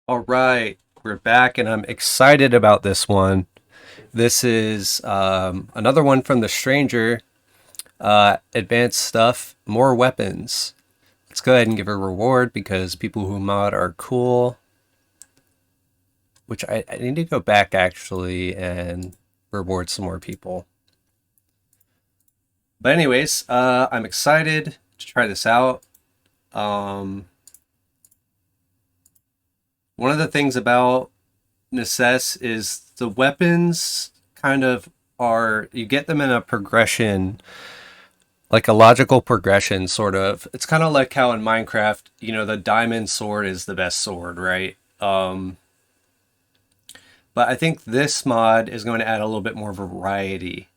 All right, we're back, and I'm excited about this one. This is another one from TheStranger. Advanced stuff, more weapons. Let's go ahead and give a reward because people who mod are cool. Which I need to go back actually and reward some more people. But anyways, I'm excited to try this out. Um, One of the things about Necesse is the weapons kind of are, you get them in a progression, like a logical progression, sort of. It's kind of like how in Minecraft, the diamond sword is the best sword, right? But I think this mod is going to add a little bit more variety.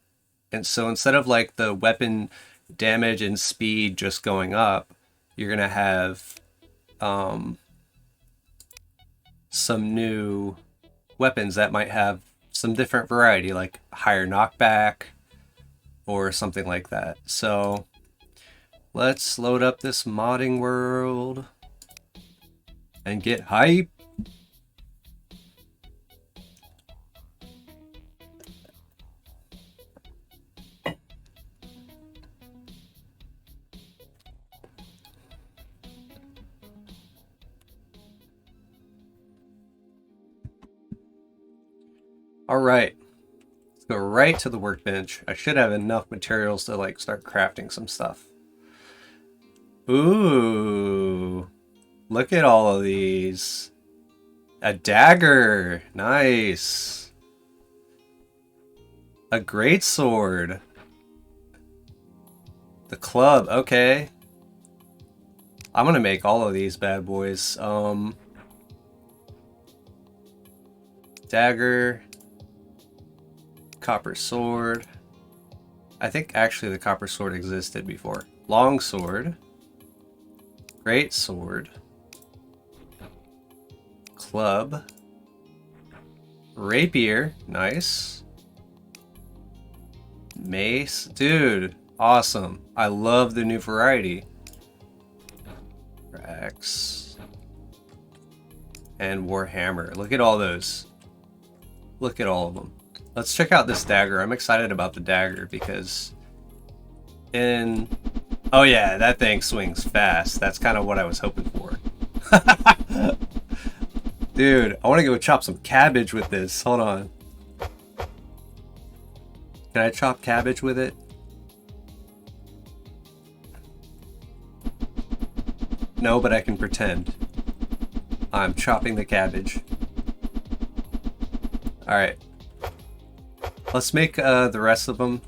And so instead of like the weapon damage and speed just going up, you're going to have um, some new weapons that might have some different variety, like higher knockback or something like that. So let's load up this modding world and get hype. All right, let's go right to the workbench. I should have enough materials to like start crafting some stuff. Ooh, look at all of these. A dagger, nice. A great sword. The club, okay. I'm gonna make all of these bad boys. Dagger. Copper sword. I think actually the copper sword existed before. Long sword. Great sword. Club. Rapier. Nice. Mace. Dude, awesome. I love the new variety. Axe. And Warhammer. Look at all those. Look at all of them. Let's check out this dagger. I'm excited about the dagger because oh yeah, that thing swings fast. That's kind of what I was hoping for. Dude, I want to go chop some cabbage with this. Hold on. Can I chop cabbage with it? No, but I can pretend. I'm chopping the cabbage. Alright. Let's make the rest of them.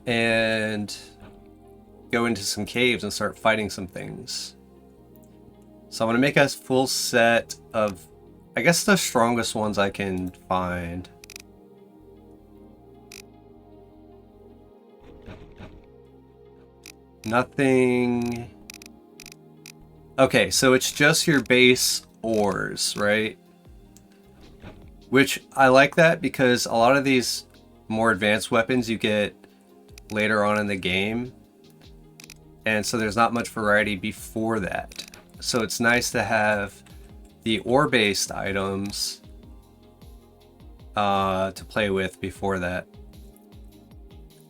And go into some caves and start fighting some things. So I'm going to make a full set of, I guess, the strongest ones I can find. Nothing. Okay, so it's just your base ores, right? Which I like that because a lot of these more advanced weapons you get later on in the game. And so there's not much variety before that. So it's nice to have the ore-based items to play with before that.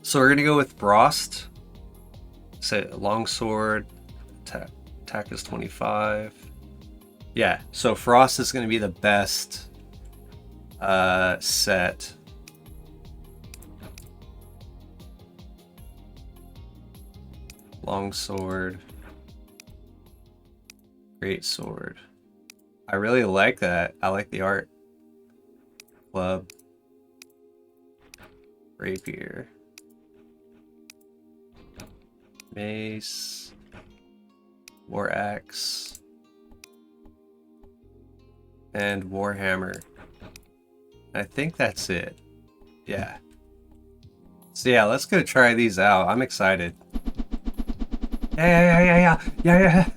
So we're gonna go with Frost. Say longsword, attack is 25. Yeah, so Frost is gonna be the best set. Longsword. Great sword. I really like that. I like the art. Club. Rapier. Mace. War axe. And Warhammer. I think that's it. Yeah. So yeah, let's go try these out. I'm excited. Yeah.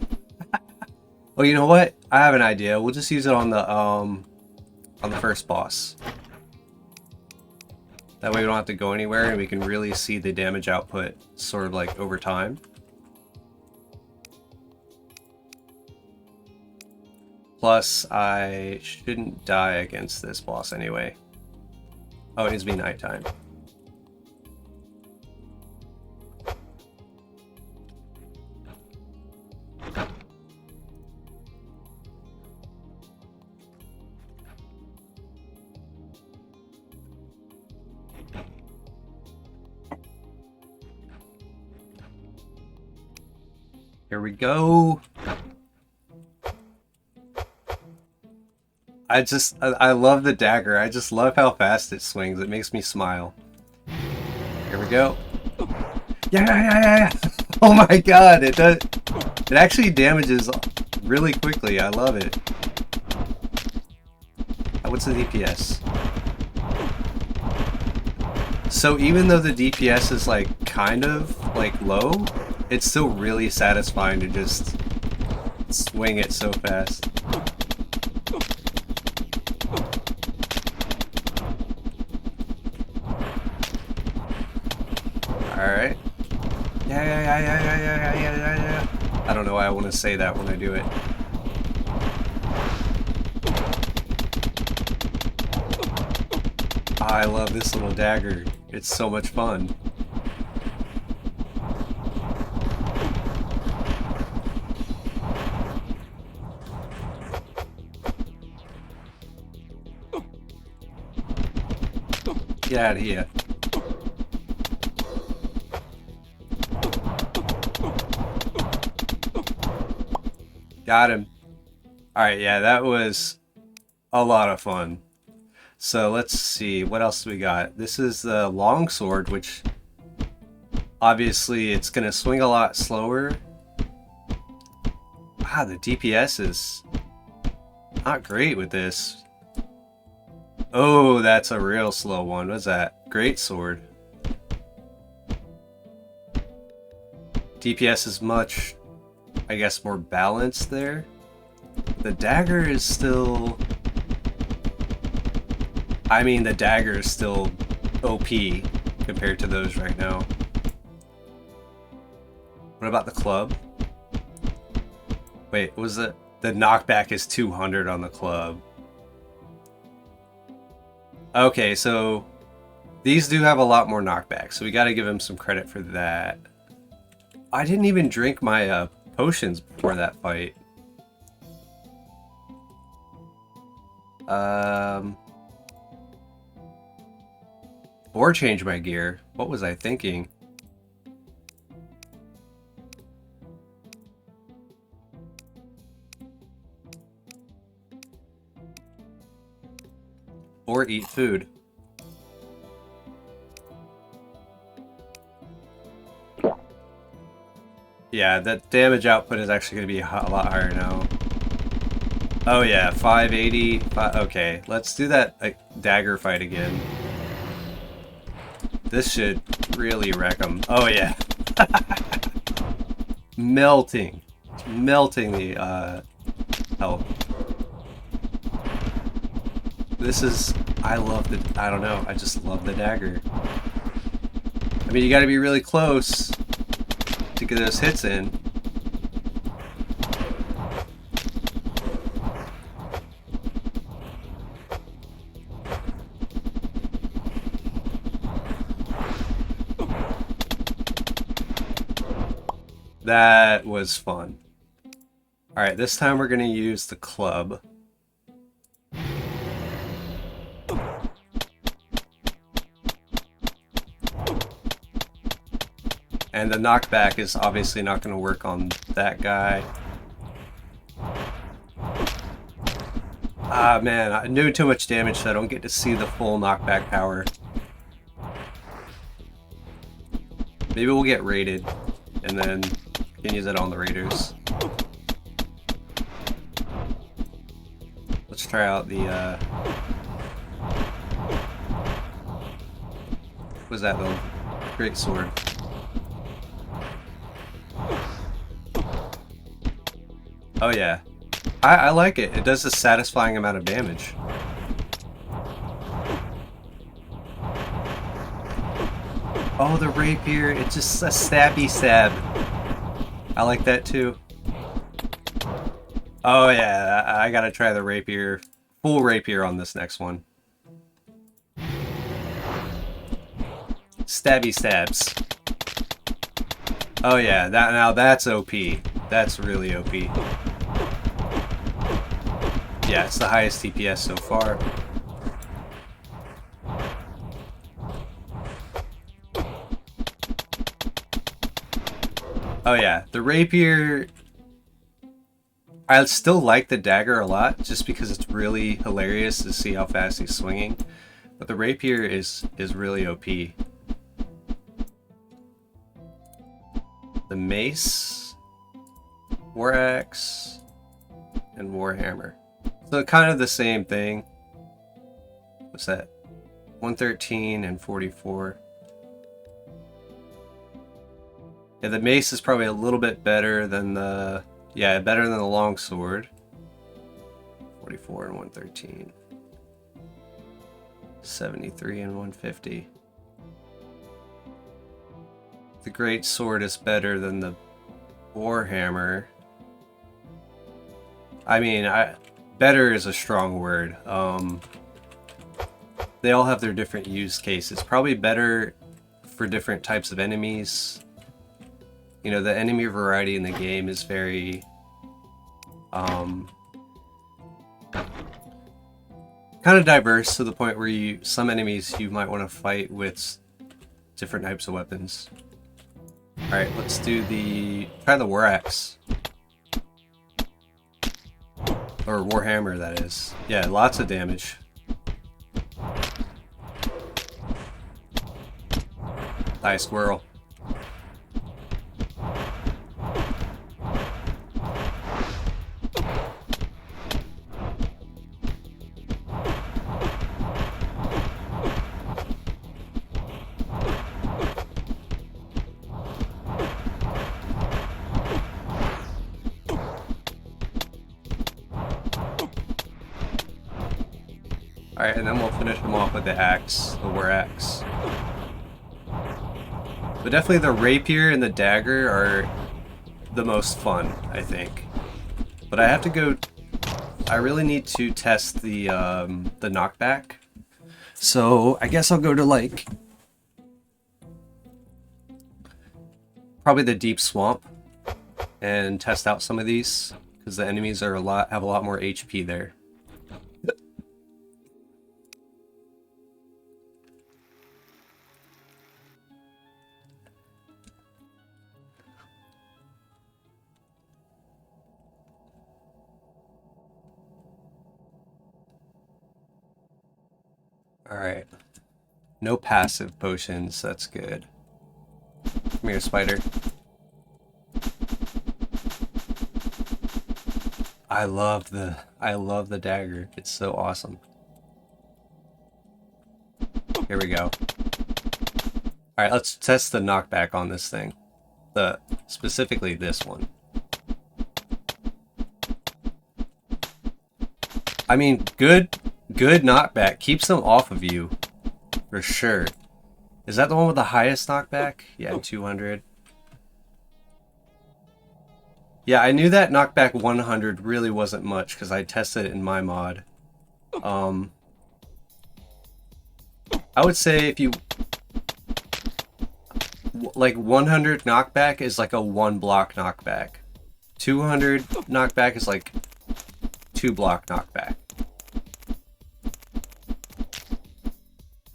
Oh, you know what? I have an idea. We'll just use it on the first boss. That way we don't have to go anywhere and we can really see the damage output sort of like over time. Plus, I shouldn't die against this boss anyway. Oh, it needs to be nighttime. Here we go. I love the dagger. I just love how fast it swings. It makes me smile. Here we go. Yeah. Oh my god, it does. It actually damages really quickly. I love it. What's the DPS? So even though the DPS is like kind of like low, it's still really satisfying to just swing it so fast. Alright. Yeah. I don't know why I want to say that when I do it. Oh, I love this little dagger. It's so much fun. Get out of here. Got him. Alright, yeah, that was a lot of fun. So let's see, what else do we got? This is the longsword, which obviously it's going to swing a lot slower. Ah, the DPS is not great with this. Oh, that's a real slow one. What's that? Great sword. DPS is much, I guess, more balanced there. The dagger is still... I mean, the dagger is still OP compared to those right now. What about the club? Wait, what was it? The knockback is 200 on the club. Okay, so these do have a lot more knockback, so we gotta give him some credit for that. I didn't even drink my potions before that fight. Or change my gear. What was I thinking? Or eat food. Yeah, that damage output is actually going to be a lot higher now. Oh yeah, 580. Okay, let's do that dagger fight again. This should really wreck him. Oh yeah. Melting the health. This is, I don't know, I just love the dagger. I mean, you gotta be really close to get those hits in. That was fun. Alright, this time we're gonna use the club. And the knockback is obviously not going to work on that guy. Ah man, I'm doing too much damage so I don't get to see the full knockback power. Maybe we'll get raided and then can use it on the raiders. Let's try out the what was that, the great sword? Oh yeah, I like it. It does a satisfying amount of damage. Oh, the rapier, it's just a stabby stab. I like that too. Oh yeah, I gotta try the rapier, full rapier on this next one. Stabby stabs. Oh yeah, now that's OP. That's really OP. Yeah, it's the highest DPS so far. Oh yeah, the rapier... I still like the dagger a lot, just because it's really hilarious to see how fast he's swinging. But the rapier is really OP. The mace, war axe, and warhammer. So kind of the same thing. What's that? 113 and 44. Yeah, the mace is probably a little bit better than the... Yeah, better than the longsword. 44 and 113. 73 and 150. The great sword is better than the warhammer. I mean, better is a strong word. They all have their different use cases. Probably better for different types of enemies. You know, the enemy variety in the game is very kind of diverse, to the point where some enemies you might want to fight with different types of weapons. Alright, let's try the war axe. Or warhammer, that is. Yeah, lots of damage. Die, squirrel. Alright, and then we'll finish them off with the axe, the war axe. But definitely the rapier and the dagger are the most fun, I think. But I have to go... I really need to test the knockback. So I guess I'll go to, like, probably the deep swamp and test out some of these, because the enemies are have a lot more HP there. Alright. No passive potions, that's good. Come here, spider. I love the dagger. It's so awesome. Here we go. Alright, let's test the knockback on this thing. Specifically this one. I mean, good knockback. Keeps them off of you. For sure. Is that the one with the highest knockback? Yeah, 200. Yeah, I knew that knockback 100 really wasn't much, because I tested it in my mod. I would say if you... Like, 100 knockback is like a 1-block knockback. 200 knockback is like 2-block knockback.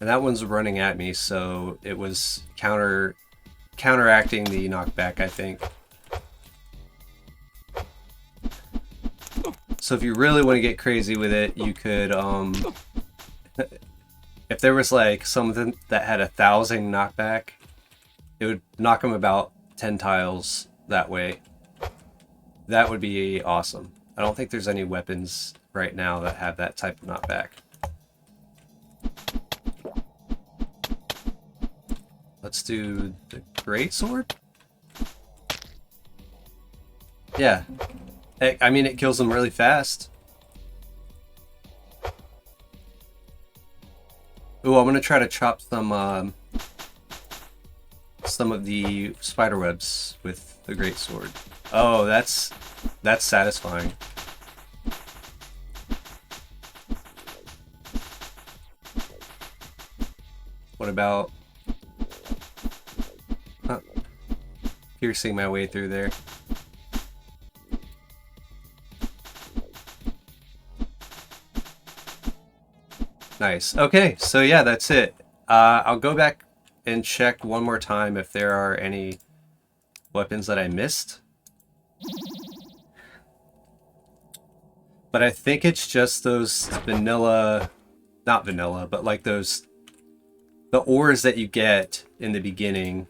And that one's running at me, so it was counteracting the knockback, I think. So if you really want to get crazy with it, you could, if there was like something that had 1,000 knockback, it would knock them about 10 tiles that way. That would be awesome. I don't think there's any weapons right now that have that type of knockback. Let's do the greatsword? Yeah. I mean, it kills them really fast. Ooh, I'm gonna try to chop some of the spider webs with the greatsword. Oh, that's satisfying. What about piercing my way through there? Nice. Okay, so yeah, that's it. I'll go back and check one more time if there are any weapons that I missed. But I think it's just those vanilla, not vanilla, but like those, the ores that you get in the beginning.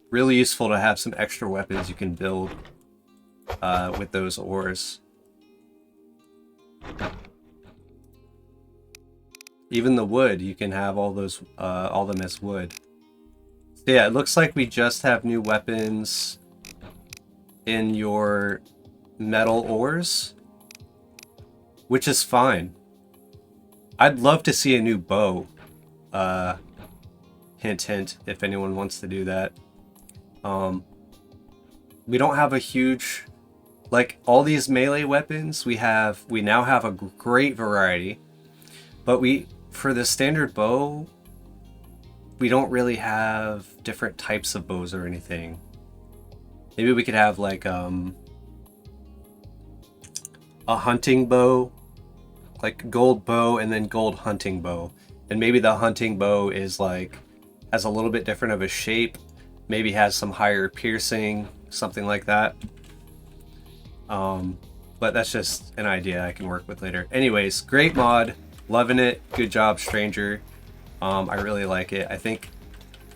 Really useful to have some extra weapons you can build with those ores. Even the wood, you can have all those, all them as wood. So yeah, it looks like we just have new weapons in your metal ores, which is fine. I'd love to see a new bow. Hint, hint, if anyone wants to do that. We don't have a huge, like all these melee weapons, we now have a great variety, but for the standard bow, we don't really have different types of bows or anything. Maybe we could have like a hunting bow, like gold bow and then gold hunting bow. And maybe the hunting bow is like, has a little bit different of a shape, maybe has some higher piercing, something like that. But that's just an idea I can work with later. Anyways, great mod, loving it. Good job, Stranger. I really like it. I think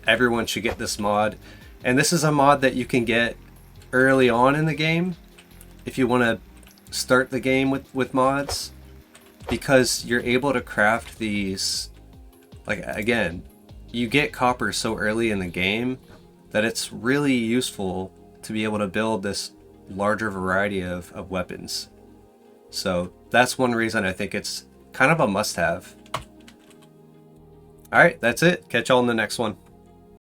everyone should get this mod. And this is a mod that you can get early on in the game if you want to start the game with mods, because you're able to craft these, like, again, you get copper so early in the game that it's really useful to be able to build this larger variety of weapons. So that's one reason I think it's kind of a must-have. Alright, that's it. Catch y'all in the next one.